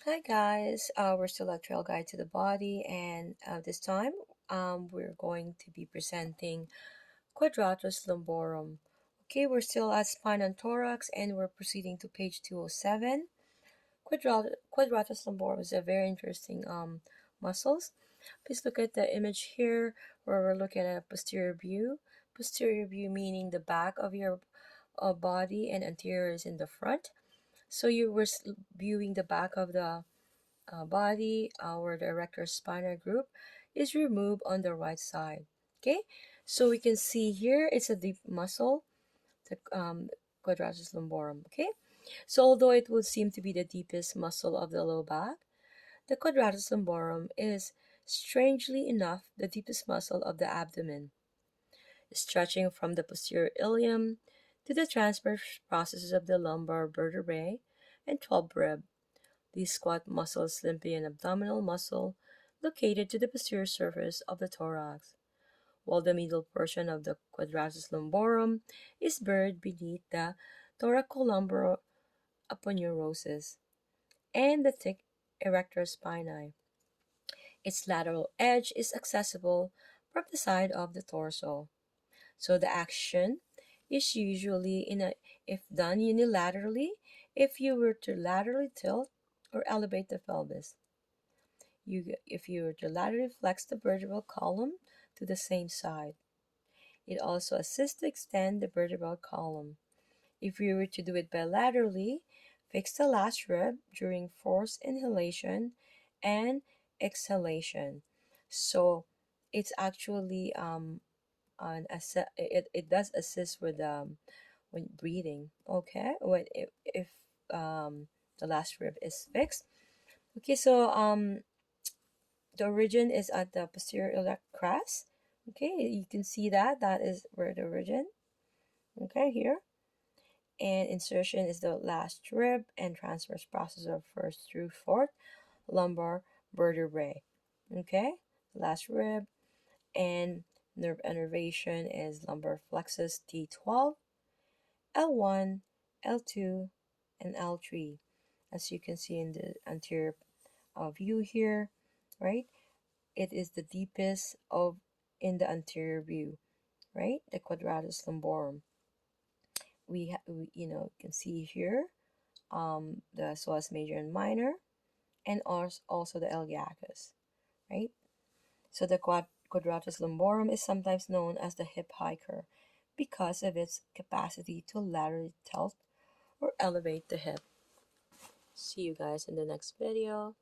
Hi guys, we're still at Trailguide to the Body, and this time we're going to be presenting Quadratus lumborum. Okay, we're still at spine and thorax, and we're proceeding to page 207. Quadratus lumborum is a very interesting muscles. Please look at the image here where we're looking at a posterior view. Posterior view meaning the back of your body, and anterior is in the front. So you were viewing the back of the body, our erector spinal group is removed on the right side. Okay, so we can see here it's a deep muscle, the quadratus lumborum. Okay, so although it would seem to be the deepest muscle of the low back, the quadratus lumborum is strangely enough the deepest muscle of the abdomen, stretching from the posterior ilium to the transverse processes of the lumbar vertebrae and 12 rib. The squat muscle is simply an abdominal muscle located to the posterior surface of the thorax, while the middle portion of the quadratus lumborum is buried beneath the thoracolumbar aponeurosis and the thick erector spinae. Its lateral edge is accessible from the side of the torso. So the action is usually if done unilaterally, if you were to laterally tilt or elevate the pelvis. If you were to laterally flex the vertebral column to the same side. It also assists to extend the vertebral column. If you were to do it bilaterally, fix the last rib during forced inhalation and exhalation. So it's actually it does assist with when breathing. Okay, if the last rib is fixed. Okay, so the origin is at the posterior iliac crest. Okay, you can see that is where the origin. Okay, here. And insertion is the last rib and transverse process of first through fourth lumbar vertebrae. Okay, last rib. And nerve innervation is lumbar plexus T12, L1, L2, and L3. As you can see in the anterior view here, right? It is the deepest of in the anterior view, right? The quadratus lumborum. We can see here the psoas major and minor, and also the iliacus, right? So the quadratus lumborum is sometimes known as the hip hiker because of its capacity to laterally tilt or elevate the hip. See you guys in the next video.